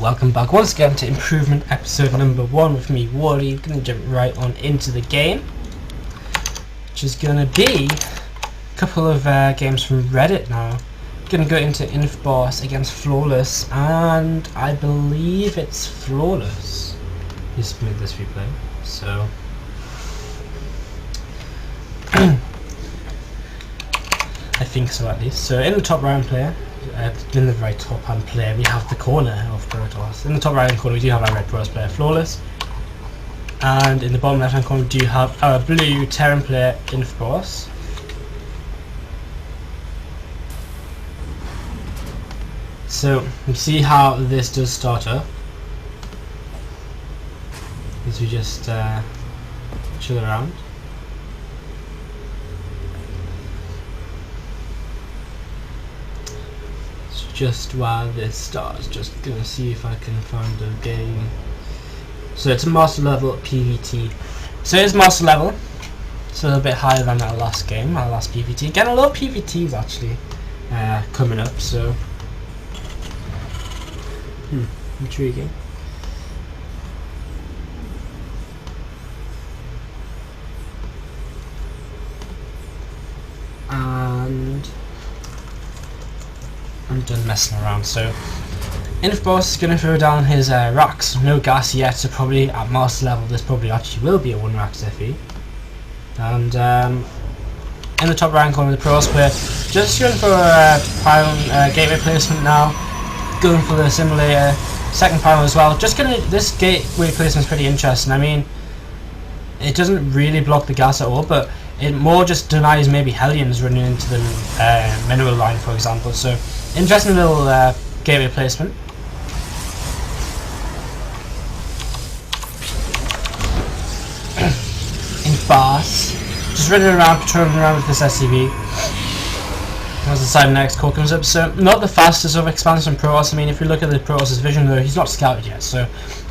welcome back once again to improvement episode number 1 with me, Wardí. Gonna jump right on into the game, which is gonna be a couple of games from Reddit now. Gonna go into InfBawS against Flawless, and I believe it's Flawless who submitted this replay, so I think so at least. So in the top right player, in the very top hand player, we have the corner of Protoss. In the top right hand corner we do have our red Protoss player Flawless, and in the bottom left hand corner we do have our blue Terran player InfBawS. So you see how this does start up as we just chill around. Just while this starts, just gonna see if I can find a game. So it's a master level PvT. So it's master level, so a little bit higher than our last game, our last PvT. Getting a lot of PvTs actually coming up, so intriguing. And I'm done messing around. So InfBawS is going to throw down his racks. No gas yet, so probably at master level this probably actually will be a 1 rack FE. And in the top right corner of the Protoss player, just going for a pylon gateway placement now. Going for the simulator second pylon as well. This gateway placement is pretty interesting. I mean, it doesn't really block the gas at all, but it more just denies maybe Hellions running into the mineral line, for example. So interesting little gateway placement. InfBawS just running around, patrolling around with this SCV as the side next core comes up. So not the fastest of expansion Protoss. I mean, if we look at the Protoss' vision though, he's not scouted yet. So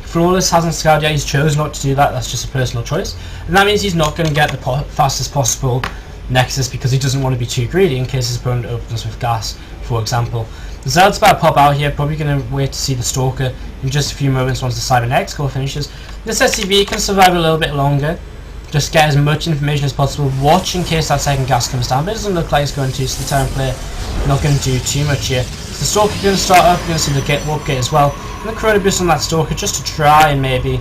Flawless hasn't scouted yet, he's chosen not to do that, that's just a personal choice. And that means he's not going to get the fastest possible Nexus because he doesn't want to be too greedy in case his opponent opens with gas, for example. The Zealot's about to pop out here, probably going to wait to see the Stalker in just a few moments once the Cyber Next core finishes. This SCV can survive a little bit longer, just get as much information as possible, watch in case that second gas comes down, but it doesn't look like it's going to, so the Terran player not going to do too much here. So the Stalker going to start up, you're going to see the warp gate as well. And the Corona boost on that Stalker just to try and maybe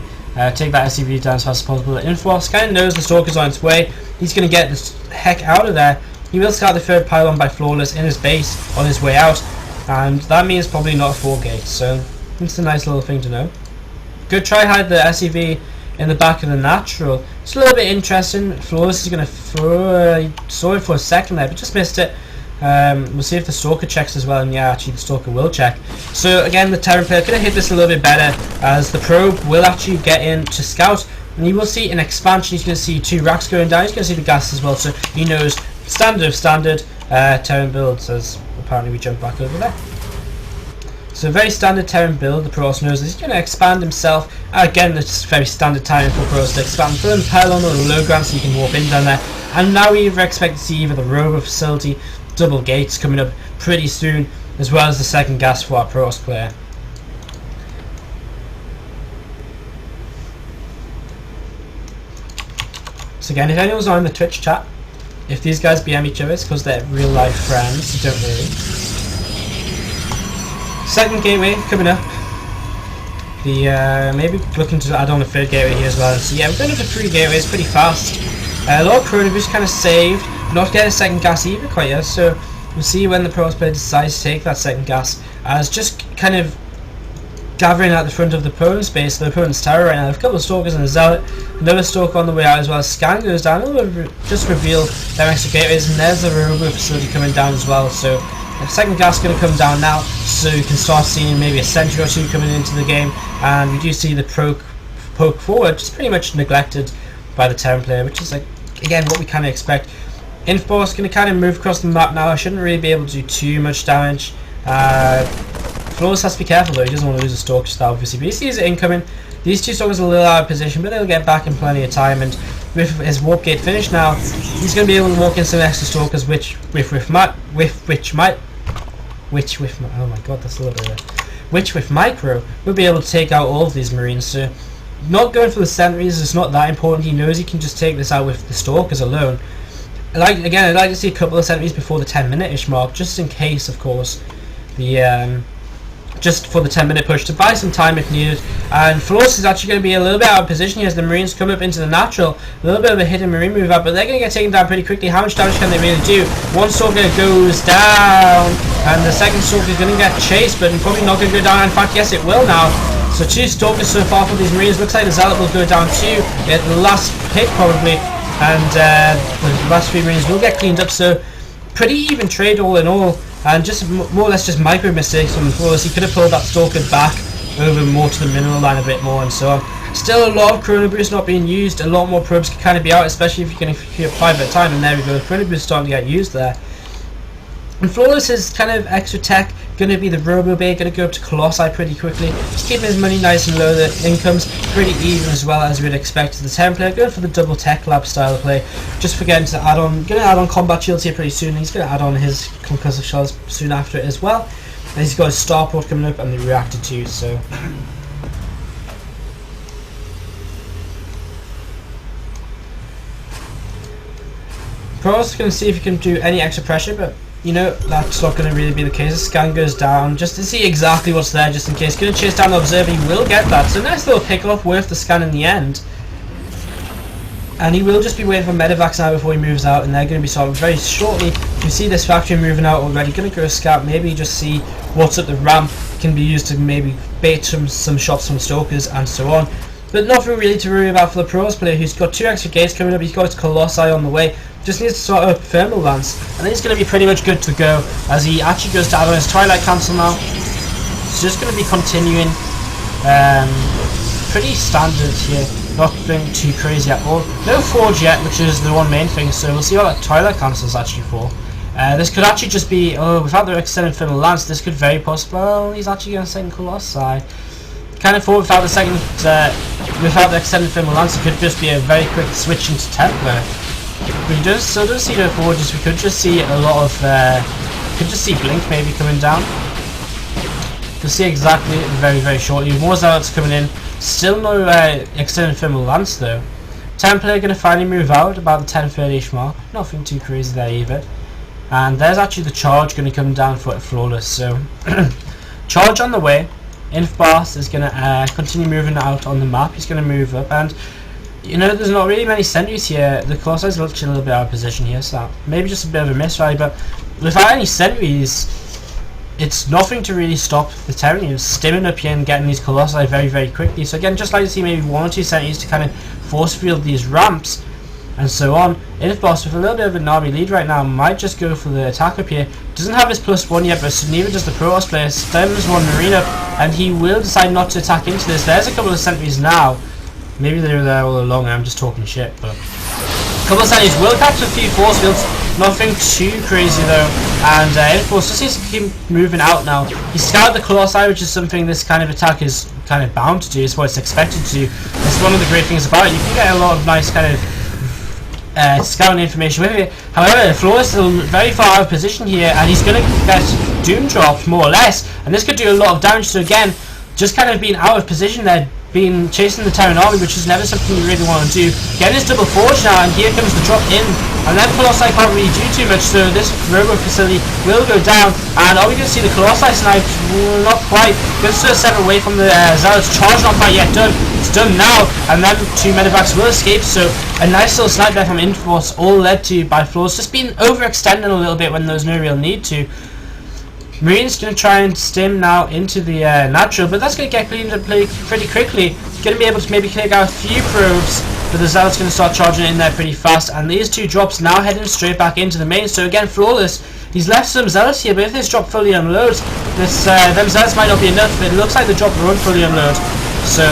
take that SCV down as fast as possible. InfBawS kind of knows the Stalker's on its way. He's going to get the heck out of there. He will scout the third pylon by Flawless in his base on his way out, and that means probably not a 4 gate, so it's a nice little thing to know. Good try hide the SCV in the back of the natural. It's a little bit interesting. Flawless is going to throw, saw it for a second there, but just missed it. We'll see if the Stalker checks as well, and yeah, actually the Stalker will check. So again, the Terran player could have hit this a little bit better, as the probe will actually get in to scout, and you will see an expansion. He's going to see 2 racks going down, he's going to see the gas as well, so he knows standard of standard Terran builds, as apparently we jump back over there. So very standard Terran build, the Protoss knows this. He's going to expand himself. Again, it's very standard time for Protoss to expand. Fill in the pylon or the low ground so you can warp in down there. And now we expect to see either the rover facility, double gates coming up pretty soon, as well as the second gas for our Protoss player. So again, if anyone's on the Twitch chat, if these guys BM each other, it's because they're real life friends, so don't worry. Second gateway coming up. The maybe looking to add on a third gateway here as well. So yeah, we're going up to 3 gateways pretty fast. A lot of Corona boost kind of saved. Not getting a second gas either quite yet, so we'll see when the Protoss player decides to take that second gas, as just kind of gathering at the front of the opponent's base, the opponent's tower right now. There's a couple of Stalkers and a Zealot, another Stalker on the way out as well. Scan goes down, just reveal their extra gateways, and there's the rover facility coming down as well. So the second gas is going to come down now, so you can start seeing maybe a sentry or 2 coming into the game, and we do see the poke forward, just pretty much neglected by the Terran player, which is like, again, what we kind of expect. InfBawS is going to kind of move across the map now. I shouldn't really be able to do too much damage. Flawless has to be careful though, he doesn't want to lose a Stalker star obviously, but he sees it incoming. These 2 Stalkers are a little out of position, but they'll get back in plenty of time, and with his warp gate finished now, he's going to be able to walk in some extra Stalkers, which might, oh my god, that's a little bit which with micro will be able to take out all of these Marines. So not going for the sentries is not that important. He knows he can just take this out with the Stalkers alone. I'd like to see a couple of sentries before the 10-minute-ish mark, just in case, of course, the just for the 10-minute push to buy some time if needed. And FlawLess is actually going to be a little bit out of position here as the Marines come up into the natural. A little bit of a hidden Marine move up, but they're going to get taken down pretty quickly. How much damage can they really do? One Stalker goes down, and the second Stalker is going to get chased, but probably not going to go down. In fact, yes, it will now. So 2 Stalkers so far for these Marines. Looks like the Zealot will go down too at the last pick probably, and the last 3 Marines will get cleaned up. So pretty even trade all in all, and just more or less just micro mistakes from FlawLess. He could have pulled that Stalker back over more to the mineral line a bit more and so on. Still a lot of Chrono Boost not being used. A lot more probes can kind of be out, especially if you're going to hit 5 at a time. And there we go, Chrono Boost starting to get used there. And FlawLess is kind of extra tech going to be the Robo Bay, going to go up to Colossi pretty quickly, just keeping his money nice and low. The income's pretty even as well as we'd expect. The 10 player going for the double tech lab style of play, just forgetting to add on, going to add on combat shields here pretty soon. He's going to add on his concussive shells soon after it as well. And he's got his starport coming up and the reactor too. So Pro's going to see if he can do any extra pressure, but you know, that's not going to really be the case. The scan goes down just to see exactly what's there, just in case. Going to chase down the observer, he will get that. So nice little pick off, worth the scan in the end. And he will just be waiting for medevacs now before he moves out, and they're going to be sorted very shortly. You see this factory moving out already. Going to go scout, maybe just see what's up the ramp. Can be used to maybe bait some shots from Stalkers and so on. But nothing really to worry about for the Pros player, who's got 2 extra gates coming up. He's got his Colossi on the way. Just needs to sort of thermal lance, and he's going to be pretty much good to go as he actually goes to add on his Twilight Cancel now. It's just going to be continuing pretty standard here, nothing too crazy at all. No Forge yet, which is the one main thing, so we'll see what that Twilight Cancel is actually for. This could actually just be, without the extended thermal lance, this could very possibly, well, he's actually going to second Colossi. Kind of thought without the extended thermal lance, it could just be a very quick switch into Templar. We still don't see no forges. We could just see a lot of, could just see Blink maybe coming down. We'll see exactly very, very shortly. More Zealots coming in. Still no extended thermal lance though. Templar going to finally move out about the 10:30ish mark. Nothing too crazy there either. And there's actually the charge going to come down for FlawLess. So charge on the way. InfBawS is going to continue moving out on the map. He's going to move up, and you know, there's not really many sentries here. The Colossi is looking a little bit out of position here, so maybe just a bit of a misrally, but without any sentries, it's nothing to really stop the Terranians stimming up here and getting these Colossi very, very quickly. So again, just like to see maybe 1 or 2 sentries to kind of force field these ramps and so on. InfBawS with a little bit of an army lead right now might just go for the attack up here. Doesn't have his +1 yet, but neither does the Protoss player. Stems 1 Marine up, and he will decide not to attack into this. There's a couple of sentries now. Maybe they were there all along, I'm just talking shit, but a couple of sentries will capture a few force fields, nothing too crazy though, and InfBawS just needs to keep moving out now. He scouted the Colossi, which is something this kind of attack is kind of bound to do, it's what it's expected to do. It's one of the great things about it, you can get a lot of nice kind of scouting information with it. However, FlawLess is still very far out of position here, and he's going to get Doom dropped more or less, and this could do a lot of damage. So again, just kind of being out of position there, been chasing the Terran army, which is never something you really want to do. Getting his double forge now, and here comes the drop in, and then Colossi can't really do too much, so this robo facility will go down. And are we going to see the Colossi sniped? Not quite. Going to step away from the Zealots. Charge not quite yet done. It's done now, and then 2 medevacs will escape, so a nice little snipe there from InfBawS, all led to by FlawLess just being overextended a little bit when there's no real need to. Marine's going to try and stim now into the natural, but that's going to get cleaned up pretty quickly. Going to be able to maybe take out a few probes, but the Zealot's going to start charging in there pretty fast, and these 2 drops now heading straight back into the main. So again, FlawLess, he's left some Zealots here, but if this drop fully unloads, them Zealots might not be enough, but it looks like the drop won't fully unload. So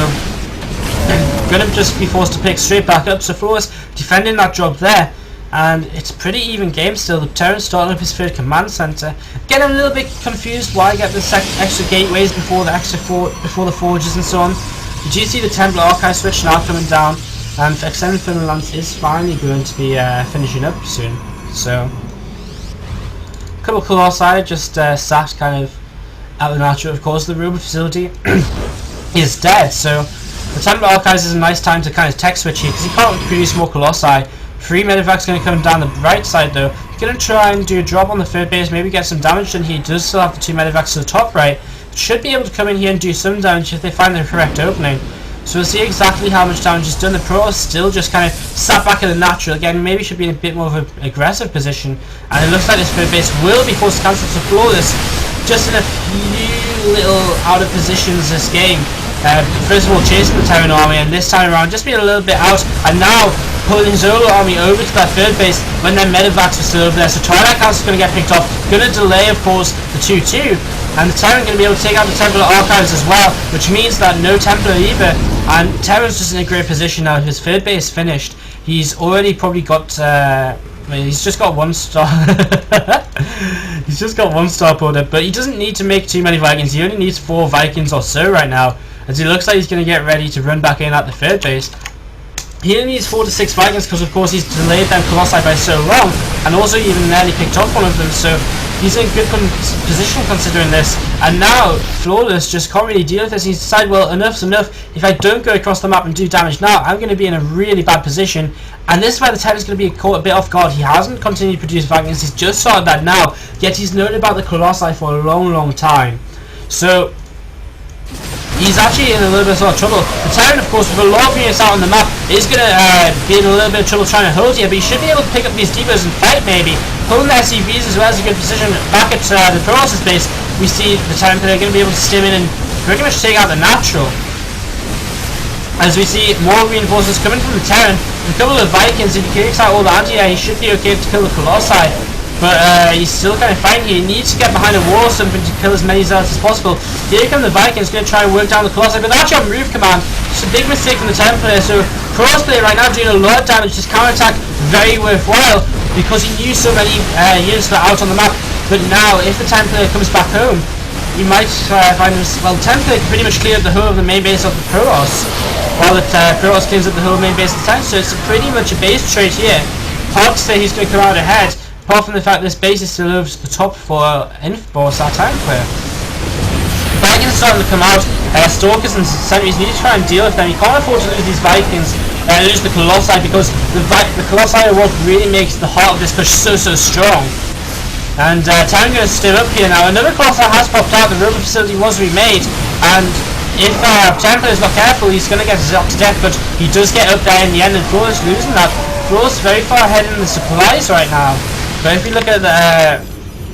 going to just be forced to pick straight back up. So FlawLess defending that drop there. And it's a pretty even game still. The Terran's starting up his 3rd command center. Getting a little bit confused why get the extra gateways before the forges and so on. Did you see the Templar Archive switch now coming down? And Extended Thermal Lance is finally going to be finishing up soon. So a couple of Colossi just sat kind of out the natural. Of course, the robot facility is dead, so the Temple Archives is a nice time to kind of tech switch here, because he can't produce more Colossi. 3 medevac's going to come down the right side though. He's going to try and do a drop on the third base, maybe get some damage done. He does still have the 2 medevacs to the top right. Should be able to come in here and do some damage if they find the correct opening. So we'll see exactly how much damage is done. The Protoss still just kind of sat back in the natural. Again, maybe should be in a bit more of an aggressive position. And it looks like this third base will be forced to cancel to Flawless. Just in a few little out of positions this game. First of all, chasing the Terran army, and this time around just being a little bit out, and now pulling his own army over to that third base when their medevacs were still over there. So Twilight Council is going to get picked off, going to delay, of course, the 2-2, and the Terran going to be able to take out the Templar Archives as well, which means that no Templar either, and Terran's just in a great position now. His third base finished. He's already probably got, he's just got 1 star. He's just got 1 star pulled up, but he doesn't need to make too many Vikings. He only needs 4 Vikings or so right now, as he looks like he's going to get ready to run back in at the third base. He only needs 4 to 6 Vikings because, of course, he's delayed them Colossi by so long, and also even nearly picked off one of them, so he's in good position considering this. And now Flawless just can't really deal with this. He's decided, well, enough's enough. If I don't go across the map and do damage now, I'm going to be in a really bad position. And this is where the Terran's going to be caught a bit off guard. He hasn't continued to produce Vikings, he's just started that now, yet he's known about the Colossi for a long time. So he's actually in a little bit of trouble. The Terran, of course, with a lot of units out on the map, is going to be in a little bit of trouble trying to hold here, but he should be able to pick up these depots and fight maybe. Pulling the SCVs as well as a good position back at the Protoss base. We see the Terran player going to be able to stim in and pretty much take out the natural. As we see more reinforcements coming from the Terran, a couple of Vikings. If he kicks out all the anti-air, he should be okay to kill the Colossi. But he's still kind of fighting here. He needs to get behind a wall or something to kill as many zealots as possible. Here come the Vikings, going to try and work down the Colossi, but they're actually on move command. It's a big mistake from the Terran player, so Protoss player right now doing a lot of damage. His counter-attack very worthwhile, because he knew so many units that are out on the map. But now, if the Terran player comes back home, he might find this. Well, the Terran player pretty much cleared the whole of the main base of the Protoss, while the Protoss cleans up the whole main base of the Terran, so it's pretty much a base trade here. Hard to say he's going to come out ahead, apart from the fact this base is still over to the top for InfBawS, our Terran player. Vikings are starting to come out. Stalkers and sentries need to try and deal with them. You can't afford to lose these Vikings, lose the Colossi, because the Colossi are what really makes the heart of this push so strong. And Terran going to stir up here now. Another Colossi has popped out. The robot facility was remade, and if Terran player is not careful, he's going to get zapped to death. But he does get up there in the end, and Flawless losing that. Flawless very far ahead in the supplies right now. But if you look at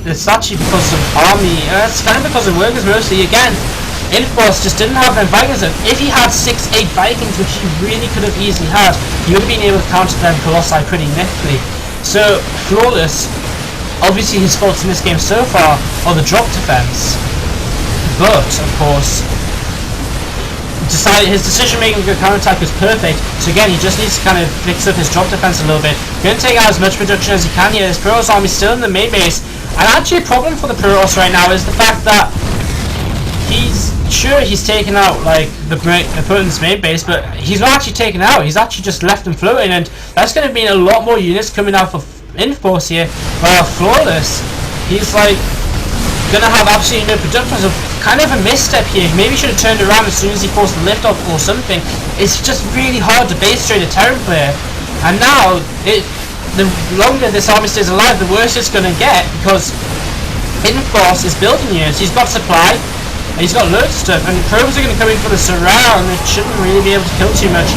it's actually because of army. It's kind of because of workers mostly. Again, InfBawS just didn't have them Vikings. If he had 6-8 Vikings, which he really could have easily had, he would have been able to counter them Colossi pretty niftily. So Flawless, obviously his faults in this game so far are the drop defense, but of course his decision making for counter-attack was perfect. So again, he just needs to kind of fix up his drop defense a little bit. Going to take out as much production as he can here. His Protoss army still in the main base, and actually a problem for the Protoss right now is the fact that he's taken out like the opponent's main base, but he's not actually taken out. He's actually just left them floating, and that's going to mean a lot more units coming out for InfBawS here. While Flawless, he's like going to have absolutely no production. So kind of a misstep here. Maybe should have turned around as soon as he forced the lift off or something. It's just really hard to base trade a Terran player, and now the longer this army stays alive, the worse it's going to get, because InfBawS is building units. He's got supply, and he's got loads of stuff, and the probes are going to come in for the surround, and it shouldn't really be able to kill too much.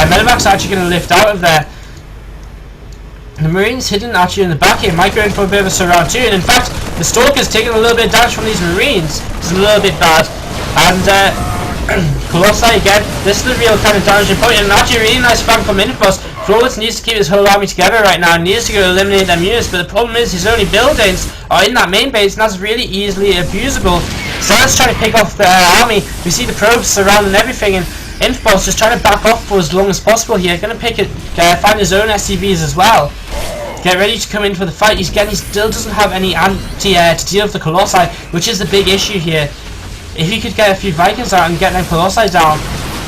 Medevac's actually going to lift out of there. The Marines hidden actually in the back here might go in for a bit of a surround too, and in fact the Stalker's taking a little bit of damage from these Marines. It's a little bit bad, and Colossi again, this is the real kind of damaging point, and actually a really nice flank from InfBawS. Flawless needs to keep his whole army together right now, and needs to go eliminate them units, but the problem is his only buildings are in that main base, and that's really easily abusable. So let's try to pick off the army. We see the probes surrounding everything, and InfBawS just trying to back off for as long as possible here. Going to find his own SCVs as well. Get ready to come in for the fight. He still doesn't have any anti-air to deal with the Colossi, which is the big issue here. If he could get a few Vikings out and get them Colossi down,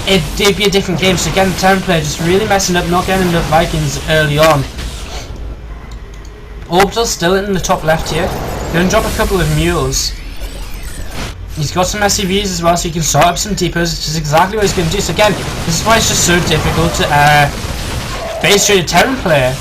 it'd be a different game. So again, the Terran player just really messing up, not getting enough Vikings early on. Orbital's still in the top left here. Going to drop a couple of mules. He's got some SCVs as well, so he can start up some depots, which is exactly what he's going to do. So again, this is why it's just so difficult to base trade a Terran player,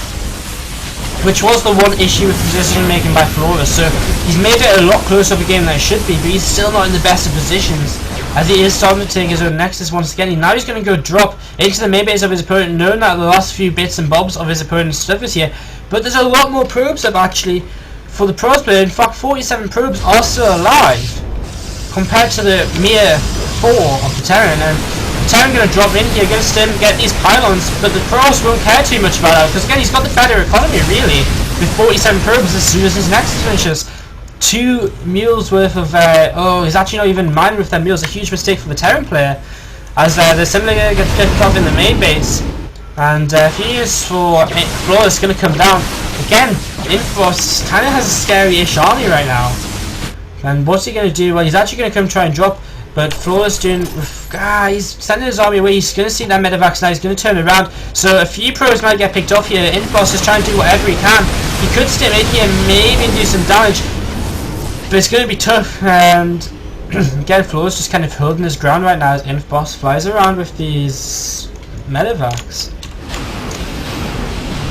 which was the one issue with decision making by Flawless. So he's made it a lot closer of a game than it should be, but he's still not in the best of positions, as he is starting to take his own Nexus once again. Now he's going to go drop into the main base of his opponent, knowing that the last few bits and bobs of his opponent's stuff is here. But there's a lot more probes up actually for the pros player. In fact, 47 probes are still alive compared to the mere 4 of the Terran. And the Terran going to drop in here against him, get these pylons, but the pros won't care too much about that, because again he's got the better economy really with 47 probes as soon as his Nexus finishes. 2 mules worth of oh, he's actually not even mining with them mules. A huge mistake for the Terran player, as they're simply going to get picked up in the main base. And a few years for Flawless going to come down. Again, InfBawS kind of has a scary-ish army right now. And what's he going to do? Well, he's actually going to come try and drop, but Flawless doing... he's sending his army away. He's going to see that medevacs now. He's going to turn around. So a few pros might get picked off here. InfBawS is trying to do whatever he can. He could stay in here, maybe do some damage, but it's going to be tough. And again, Flawless just kind of holding his ground right now as InfBawS flies around with these medevacs.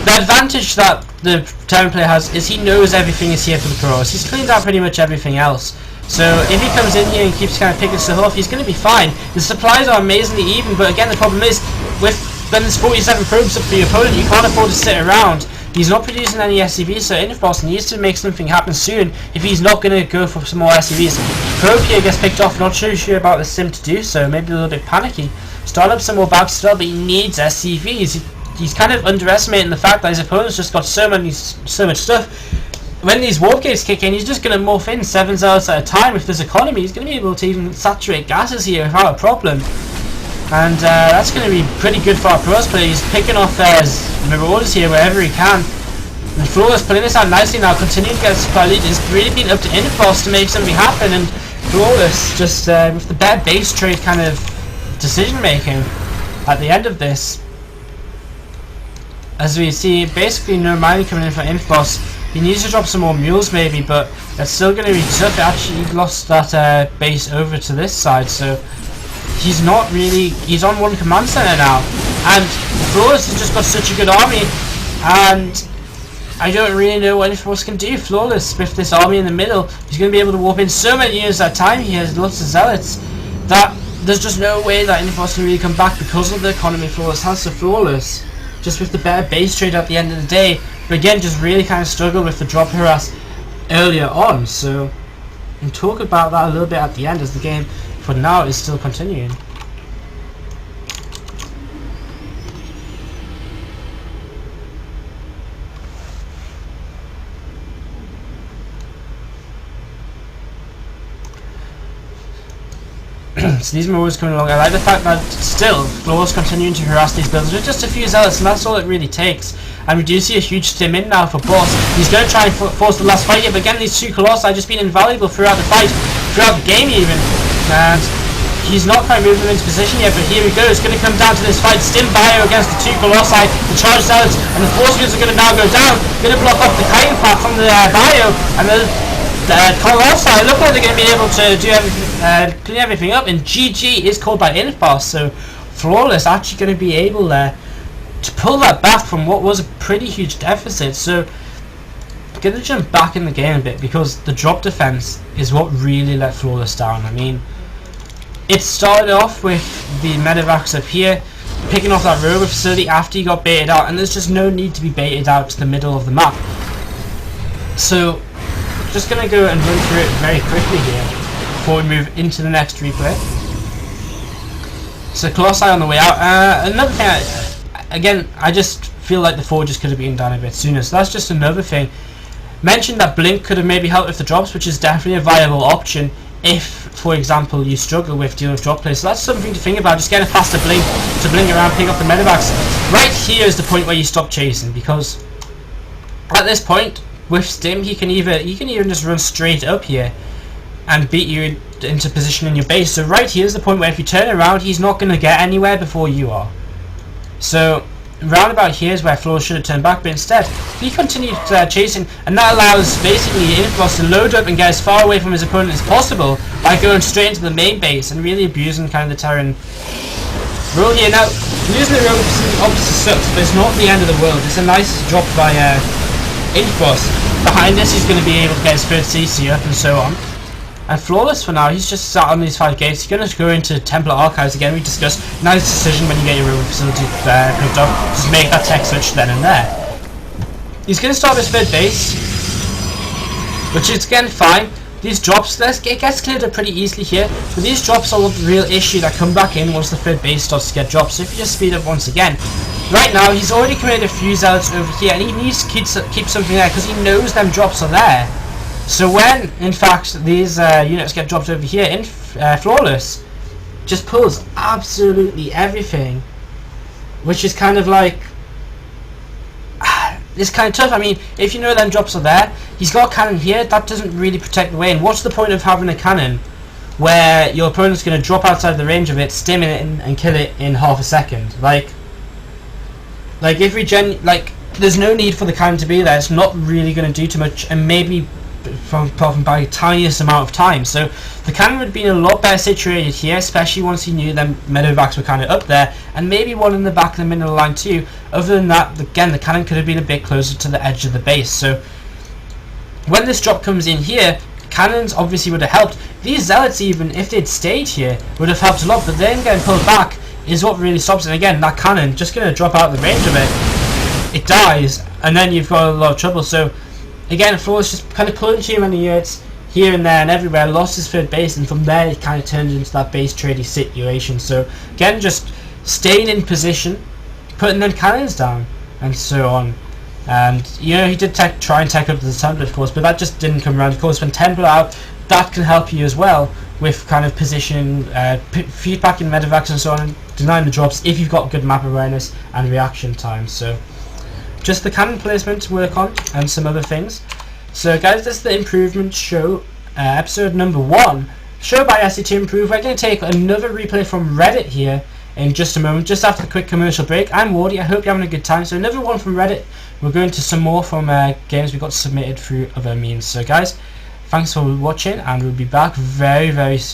The advantage that the Terran player has is he knows everything is here for the pros. He's cleaned out pretty much everything else. So if he comes in here and keeps kind of picking stuff off, he's going to be fine. The supplies are amazingly even, but again the problem is, with when there's 47 probes up for your opponent, you can't afford to sit around. He's not producing any SCVs, so InfBawS needs to make something happen soon if he's not going to go for some more SCVs. Probe here gets picked off, not too sure about the sim to do so, maybe a little bit panicky. Start up some more bags still, but he needs SCVs. He's kind of underestimating the fact that his opponent's just got so much stuff. When these warp gates kick in, he's just going to morph in 7 zealots at a time. If there's economy, he's going to be able to even saturate gases here without a problem. And that's going to be pretty good for our pros player. He's picking off marauders here wherever he can. And Flawless pulling this out nicely now, continuing to get supply lead. It's really been up to InfBawS to make something happen, and Flawless just with the better base trade kind of decision making at the end of this. As we see, basically no mining coming in for InfBawS. He needs to drop some more mules maybe, but that's still going to be tough. Actually, he lost that base over to this side, so he's not really... He's on one command center now. And Flawless has just got such a good army, and I don't really know what InfBawS can do. Flawless, with this army in the middle, he's going to be able to warp in so many units at a time. He has lots of zealots that there's just no way that InfBawS can really come back because of the economy Flawless has. So Flawless, just with the better base trade at the end of the day, but again just really kind of struggled with the drop harass earlier on. So we'll talk about that a little bit at the end, as the game for now is still continuing. So these marauders coming along. I like the fact that still Flawless continuing to harass these buildings with just a few zealots, and that's all it really takes. And we do see a huge stim in now for Boss. He's going to try and force the last fight here, but again these 2 Colossi have just been invaluable throughout the fight, throughout the game even. And he's not quite moving them into position yet, but here we go. It's going to come down to this fight. Stim Bio against the 2 Colossi, the charged zealots, and the force units are going to now go down. Going to block off the Titan path from the Bio, and the Colossi look like they're going to be able to do everything, clean everything up, and GG is called by InfBawS. So Flawless actually going to be able to pull that back from what was a pretty huge deficit. So I'm going to jump back in the game a bit, because the drop defense is what really let Flawless down. I mean, it started off with the medevacs up here picking off that railroad facility after he got baited out, and there's just no need to be baited out to the middle of the map. So just going to go and run through it very quickly here before we move into the next replay. So Colossi on the way out. Another thing, again, I just feel like the forges could have been done a bit sooner, so that's just another thing. Mentioned that Blink could have maybe helped with the drops, which is definitely a viable option if, for example, you struggle with dealing with drop plays. So that's something to think about, just getting a faster Blink to blink around, pick up the medevacs. Right here is the point where you stop chasing, because at this point with Stim he can even just run straight up here and beat you into position in your base. So right here is the point where if you turn around, he's not going to get anywhere before you are. So round about here is where Flawless should have turned back, but instead he continued chasing, and that allows basically InfBawS to load up and get as far away from his opponent as possible by going straight into the main base and really abusing kind of the Terran rule here. Now, losing the road obviously sucks, but it's not the end of the world. It's a nice drop by InfBawS. Behind this, he's going to be able to get his third CC up and so on. And Flawless for now, he's just sat on these 5 gates. He's going to go into Templar Archives again. We discussed. Nice decision when you get your rover facility picked up. Just make that tech switch then and there. He's going to start his third base, which is again fine. These drops, it gets cleared up pretty easily here, but these drops are the real issue that come back in once the third base starts to get dropped. So if you just speed up once again, right now he's already committed a few zealots over here, and he needs to keep something there because he knows them drops are there. So when, in fact, these units get dropped over here, Flawless just pulls absolutely everything, which is kind of like, it's kind of tough. I mean, if you know them drops are there, he's got a cannon here, that doesn't really protect the way, and what's the point of having a cannon where your opponent's going to drop outside the range of it, stim it in, and kill it in half a second? Like if we there's no need for the cannon to be there. It's not really going to do too much, and maybe apart from by the tiniest amount of time. So the cannon would be in a lot better situated here, especially once he knew them medevacs were kind of up there, and maybe one in the back of the middle line too. Other than that, again, the cannon could have been a bit closer to the edge of the base. So when this drop comes in here, cannons obviously would have helped. These zealots, even if they'd stayed here, would have helped a lot, but then getting pulled back is what really stops it. And again, that cannon just going to drop out of the range of it. It dies, and then you've got a lot of trouble. So again, Flawless just kind of pulling too many units here and there and everywhere, lost his third base, and from there it kind of turned into that base trading situation. So again, just staying in position, putting them cannons down, and so on. And you know, he did try and tech up the Templar, of course, but that just didn't come around. Of course, when Templar out, that can help you as well with kind of position, feedbacking medevacs and so on, and denying the drops if you've got good map awareness and reaction time. So just the cannon placement to work on, and some other things. So guys, this is the improvement show, episode number 1, show by SE to improve. We're going to take another replay from Reddit here in just a moment, just after the quick commercial break. I'm Wardí, I hope you're having a good time. So another one from Reddit. We're going to some more from games we got submitted through other means. So guys, thanks for watching, and we'll be back very, very soon.